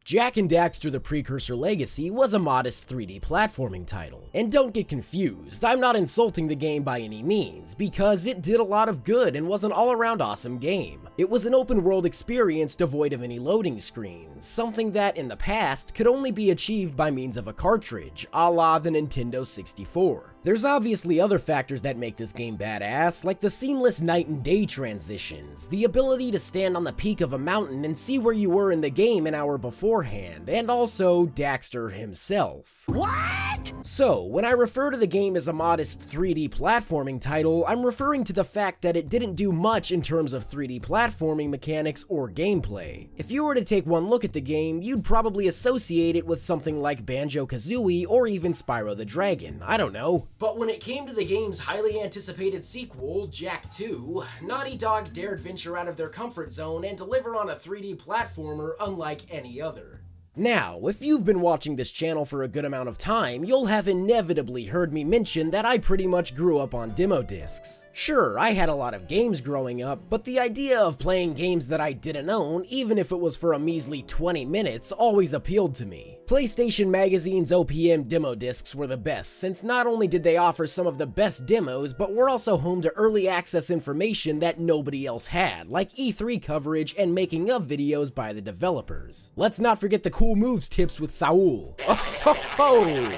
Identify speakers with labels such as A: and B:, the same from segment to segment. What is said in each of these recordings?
A: Jak and Daxter the Precursor Legacy was a modest 3D platforming title. And don't get confused, I'm not insulting the game by any means, because it did a lot of good and was an all-around awesome game. It was an open-world experience devoid of any loading screens, something that, in the past, could only be achieved by means of a cartridge, a la the Nintendo 64. There's obviously other factors that make this game badass, like the seamless night and day transitions, the ability to stand on the peak of a mountain and see where you were in the game an hour beforehand, and also Daxter himself.
B: What?
A: So, when I refer to the game as a modest 3D platforming title, I'm referring to the fact that it didn't do much in terms of 3D platforming mechanics or gameplay. If you were to take one look at the game, you'd probably associate it with something like Banjo-Kazooie or even Spyro the Dragon, I don't know. But when it came to the game's highly anticipated sequel, Jak 2, Naughty Dog dared venture out of their comfort zone and deliver on a 3D platformer unlike any other. Now, if you've been watching this channel for a good amount of time, you'll have inevitably heard me mention that I pretty much grew up on demo discs. Sure, I had a lot of games growing up, but the idea of playing games that I didn't own, even if it was for a measly 20 minutes, always appealed to me. PlayStation Magazine's OPM demo discs were the best, since not only did they offer some of the best demos, but were also home to early access information that nobody else had, like E3 coverage and making of videos by the developers. Let's not forget the cool moves tips with Saul.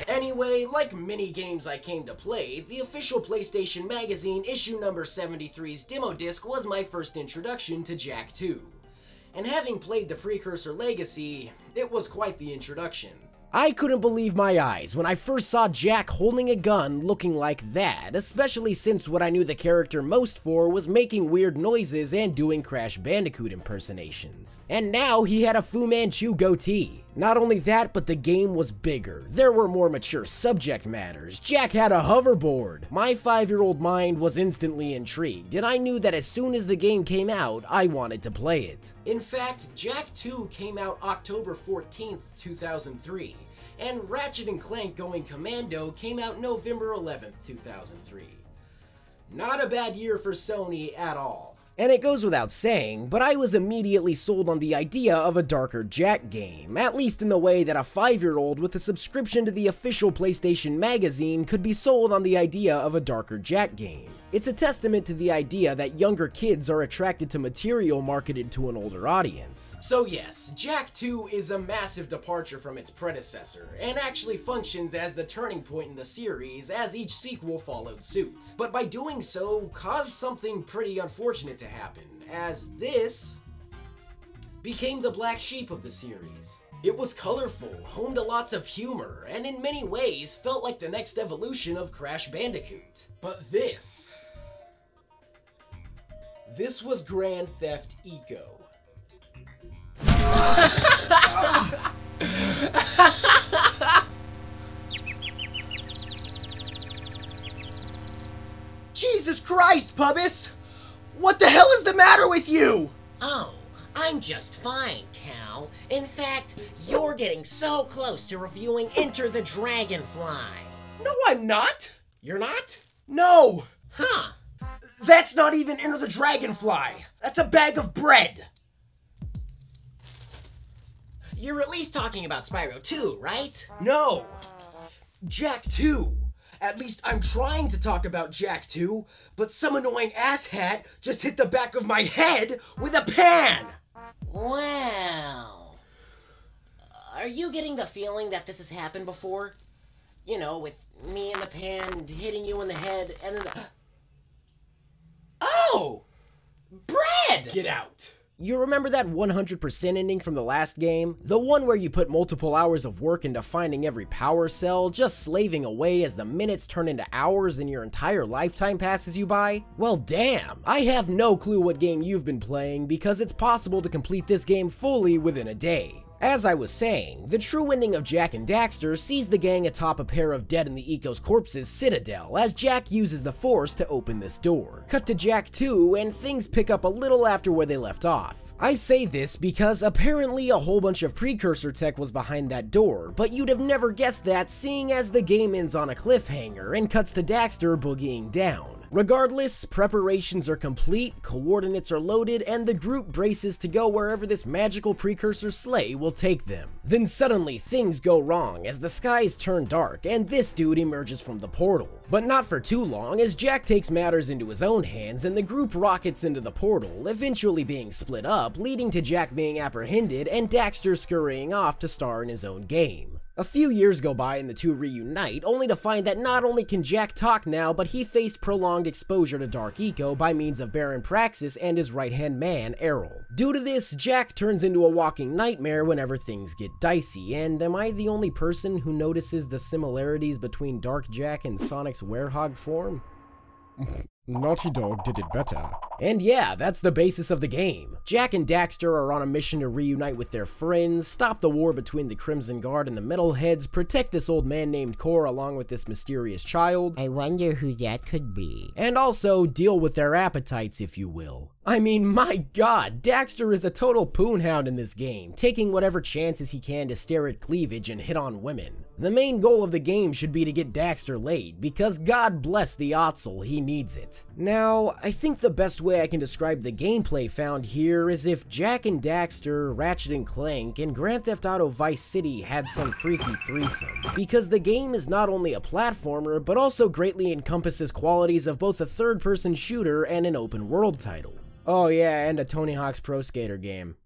A: Anyway, like many games I came to play, the official PlayStation Magazine issue number 73's demo disc was my first introduction to Jak 2. And having played the Precursor Legacy, it was quite the introduction. I couldn't believe my eyes when I first saw Jak holding a gun looking like that, especially since what I knew the character most for was making weird noises and doing Crash Bandicoot impersonations. And now he had a Fu Manchu goatee. Not only that, but the game was bigger. There were more mature subject matters. Jak had a hoverboard. My 5-year-old mind was instantly intrigued, and I knew that as soon as the game came out, I wanted to play it. In fact, Jak 2 came out October 14th, 2003, and Ratchet & Clank Going Commando came out November 11th, 2003. Not a bad year for Sony at all. And it goes without saying, but I was immediately sold on the idea of a darker Jak game, at least in the way that a 5-year-old with a subscription to the official PlayStation Magazine could be sold on the idea of a darker Jak game. It's a testament to the idea that younger kids are attracted to material marketed to an older audience. So yes, Jak 2 is a massive departure from its predecessor, and actually functions as the turning point in the series as each sequel followed suit. But by doing so, caused something pretty unfortunate to happen, as this became the black sheep of the series. It was colorful, home to lots of humor, and in many ways felt like the next evolution of Crash Bandicoot. But this was Grand Theft Eco.
B: Jesus Christ, Pubis! What the hell is the matter with you?
C: Oh, I'm just fine, Cal. In fact, you're getting so close to reviewing Enter the Dragonfly.
B: No, I'm not.
C: You're not?
B: No!
C: Huh.
B: That's not even Enter the Dragonfly. That's a bag of bread.
C: You're at least talking about Spyro 2, right?
B: No. Jak 2. At least I'm trying to talk about Jak 2, but some annoying asshat just hit the back of my head with a pan.
C: Well, are you getting the feeling that this has happened before? You know, with me and the pan hitting you in the head and then Oh! Bread!
B: Get out.
A: You remember that 100% ending from the last game? The one where you put multiple hours of work into finding every power cell, just slaving away as the minutes turn into hours and your entire lifetime passes you by? Well damn, I have no clue what game you've been playing because it's possible to complete this game fully within a day. As I was saying, the true ending of Jak and Daxter sees the gang atop a pair of Dead in the Eco's corpses' citadel as Jak uses the Force to open this door. Cut to Jak 2 and things pick up a little after where they left off. I say this because apparently a whole bunch of Precursor tech was behind that door, but you'd have never guessed that seeing as the game ends on a cliffhanger and cuts to Daxter boogieing down. Regardless, preparations are complete, coordinates are loaded, and the group braces to go wherever this magical precursor sleigh will take them. Then suddenly things go wrong as the skies turn dark and this dude emerges from the portal. But not for too long, as Jak takes matters into his own hands and the group rockets into the portal, eventually being split up, leading to Jak being apprehended and Daxter scurrying off to star in his own game. A few years go by and the two reunite, only to find that not only can Jak talk now, but he faced prolonged exposure to Dark Eco by means of Baron Praxis and his right-hand man, Errol. Due to this, Jak turns into a walking nightmare whenever things get dicey, and am I the only person who notices the similarities between Dark Jak and Sonic's werehog form? Naughty Dog did it better. And yeah, that's the basis of the game. Jak and Daxter are on a mission to reunite with their friends, stop the war between the Crimson Guard and the Metalheads, protect this old man named Core along with this mysterious child.
C: I wonder who that could be.
A: And also deal with their appetites, if you will. I mean, my god, Daxter is a total poonhound in this game, taking whatever chances he can to stare at cleavage and hit on women. The main goal of the game should be to get Daxter laid, because God bless the Otzel, he needs it. Now, I think the best way I can describe the gameplay found here is if Jak and Daxter, Ratchet & Clank, and Grand Theft Auto Vice City had some freaky threesome. Because the game is not only a platformer, but also greatly encompasses qualities of both a third-person shooter and an open-world title. Oh yeah, and a Tony Hawk's Pro Skater game.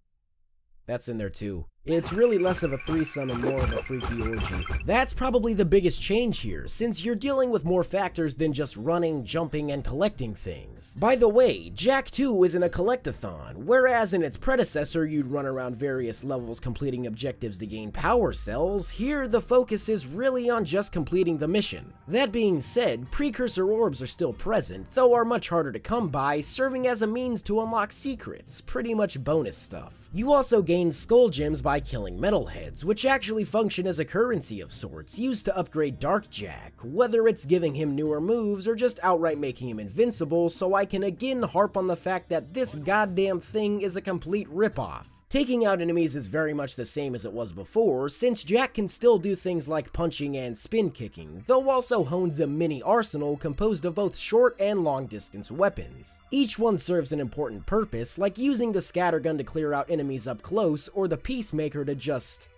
A: That's in there too. It's really less of a threesome and more of a freaky orgy. That's probably the biggest change here, since you're dealing with more factors than just running, jumping, and collecting things. By the way, Jak 2 isn't a collectathon, whereas in its predecessor you'd run around various levels completing objectives to gain power cells, here the focus is really on just completing the mission. That being said, precursor orbs are still present, though are much harder to come by, serving as a means to unlock secrets, pretty much bonus stuff. You also gain skull gems by killing metalheads, which actually function as a currency of sorts, used to upgrade Dark Jak, whether it's giving him newer moves or just outright making him invincible, so I can again harp on the fact that this goddamn thing is a complete ripoff. Taking out enemies is very much the same as it was before, since Jak can still do things like punching and spin kicking, though also hones a mini arsenal composed of both short and long distance weapons. Each one serves an important purpose, like using the scattergun to clear out enemies up close, or the Peacemaker to just...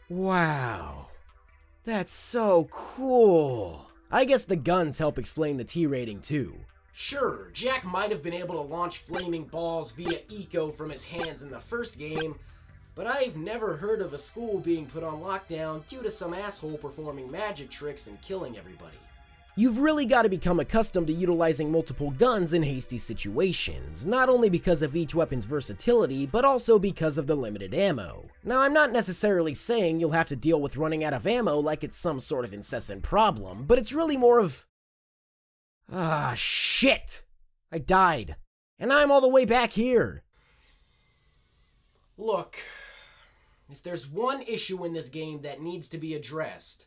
A: Wow. That's so cool. I guess the guns help explain the T rating too.
B: Sure, Jak might have been able to launch flaming balls via eco from his hands in the first game, but I've never heard of a school being put on lockdown due to some asshole performing magic tricks and killing everybody.
A: You've really got to become accustomed to utilizing multiple guns in hasty situations, not only because of each weapon's versatility, but also because of the limited ammo. Now, I'm not necessarily saying you'll have to deal with running out of ammo like it's some sort of incessant problem, but it's really more of... Ah, shit! I died. And I'm all the way back here.
B: Look, if there's one issue in this game that needs to be addressed,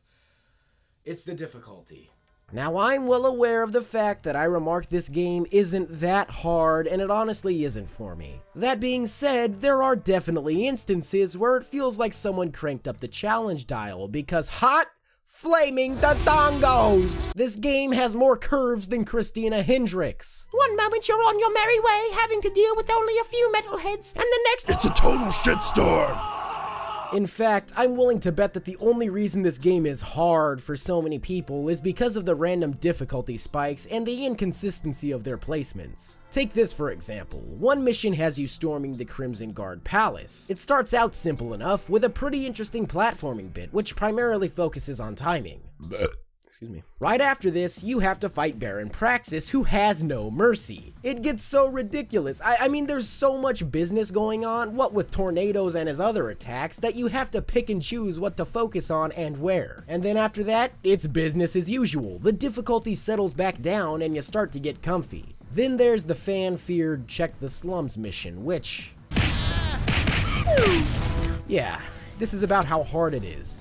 B: it's the difficulty.
A: Now, I'm well aware of the fact that I remarked this game isn't that hard, and it honestly isn't for me. That being said, there are definitely instances where it feels like someone cranked up the challenge dial because hot flaming the dongos! This game has more curves than Christina Hendricks.
C: One moment you're on your merry way, having to deal with only a few metalheads, and the next...
D: It's a total shitstorm!
A: In fact, I'm willing to bet that the only reason this game is hard for so many people is because of the random difficulty spikes and the inconsistency of their placements. Take this for example. One mission has you storming the Crimson Guard Palace. It starts out simple enough with a pretty interesting platforming bit, which primarily focuses on timing. Excuse me. Right after this, you have to fight Baron Praxis, who has no mercy. It gets so ridiculous. I mean, there's so much business going on, what with tornadoes and his other attacks, that you have to pick and choose what to focus on and where. And then after that, it's business as usual. The difficulty settles back down and you start to get comfy. Then there's the fan-feared Check the Slums mission, which... Yeah, this is about how hard it is.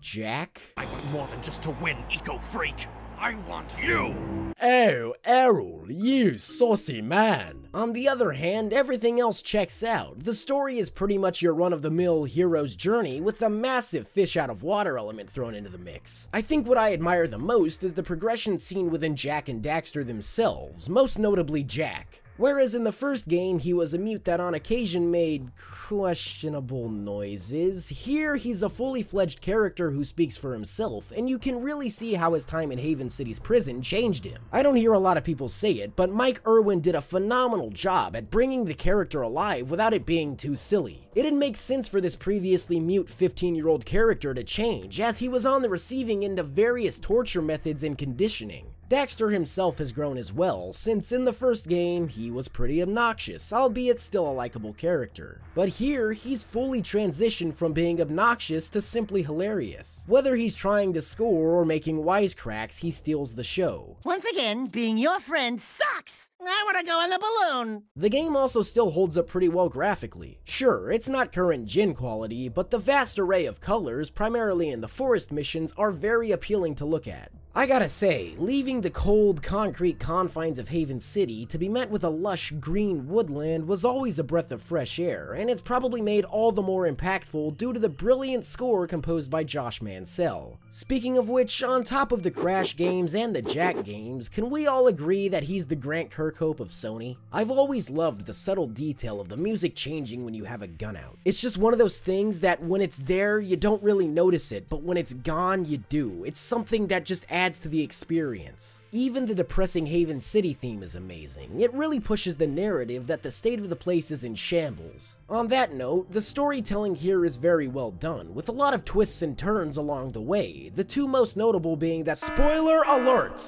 A: Jak?
E: I want more than just to win, eco-freak. I want you!
D: Oh, Errol, you saucy man.
A: On the other hand, everything else checks out. The story is pretty much your run-of-the-mill hero's journey with a massive fish-out-of-water element thrown into the mix. I think what I admire the most is the progression seen within Jak and Daxter themselves, most notably Jak. Whereas in the first game, he was a mute that on occasion made questionable noises, here he's a fully fledged character who speaks for himself, and you can really see how his time in Haven City's prison changed him. I don't hear a lot of people say it, but Mike Irwin did a phenomenal job at bringing the character alive without it being too silly. It didn't make sense for this previously mute 15-year-old character to change, as he was on the receiving end of various torture methods and conditioning. Daxter himself has grown as well, since in the first game, he was pretty obnoxious, albeit still a likable character. But here, he's fully transitioned from being obnoxious to simply hilarious. Whether he's trying to score or making wisecracks, he steals the show.
F: Once again, being your friend sucks! I wanna go on the balloon!
A: The game also still holds up pretty well graphically. Sure, it's not current gen quality, but the vast array of colors, primarily in the forest missions, are very appealing to look at. I gotta say, leaving the cold, concrete confines of Haven City to be met with a lush green woodland was always a breath of fresh air, and it's probably made all the more impactful due to the brilliant score composed by Josh Mansell. Speaking of which, on top of the Crash games and the Jak games, can we all agree that he's the Grant Kirkhope of Sony? I've always loved the subtle detail of the music changing when you have a gun out. It's just one of those things that when it's there, you don't really notice it, but when it's gone, you do. It's something that just adds to the experience. Even the depressing Haven City theme is amazing. It really pushes the narrative that the state of the place is in shambles. On that note, the storytelling here is very well done, with a lot of twists and turns along the way, the two most notable being that spoiler alert!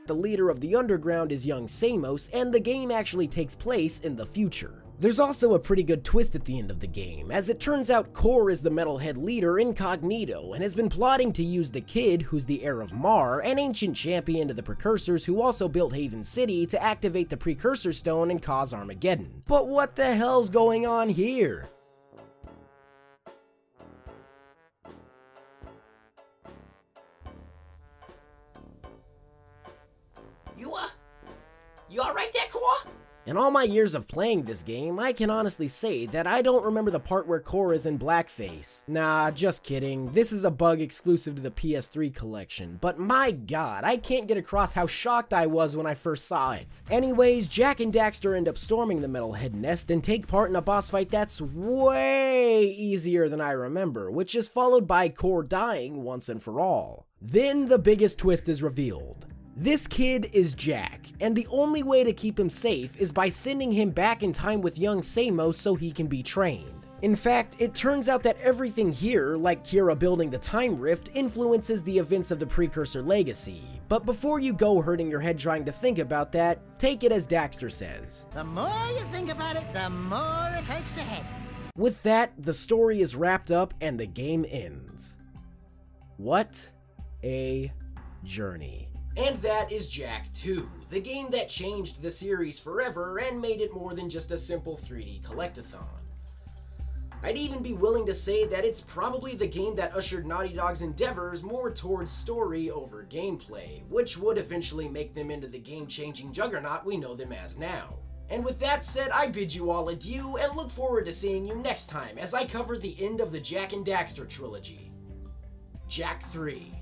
A: The leader of the underground is young Samos, and the game actually takes place in the future. There's also a pretty good twist at the end of the game, as it turns out Core is the metalhead leader incognito and has been plotting to use the kid, who's the heir of Mar, an ancient champion to the Precursors who also built Haven City, to activate the Precursor Stone and cause Armageddon. But what the hell's going on here?
C: You alright there, Core?
A: In all my years of playing this game, I can honestly say that I don't remember the part where Core is in blackface. Nah, just kidding. This is a bug exclusive to the PS3 collection, but my god, I can't get across how shocked I was when I first saw it. Anyways, Jak and Daxter end up storming the Metalhead Nest and take part in a boss fight that's way easier than I remember, which is followed by Core dying once and for all. Then the biggest twist is revealed. This kid is Jak, and the only way to keep him safe is by sending him back in time with young Samos so he can be trained. In fact, it turns out that everything here, like Kira building the Time Rift, influences the events of the Precursor Legacy. But before you go hurting your head trying to think about that, take it as Daxter says.
F: The more you think about it, the more it hurts the head.
A: With that, the story is wrapped up and the game ends. What a journey.
B: And that is Jak 2, the game that changed the series forever and made it more than just a simple 3D collectathon. I'd even be willing to say that it's probably the game that ushered Naughty Dog's endeavors more towards story over gameplay, which would eventually make them into the game-changing juggernaut we know them as now. And with that said, I bid you all adieu and look forward to seeing you next time as I cover the end of the Jak and Daxter trilogy. Jak 3.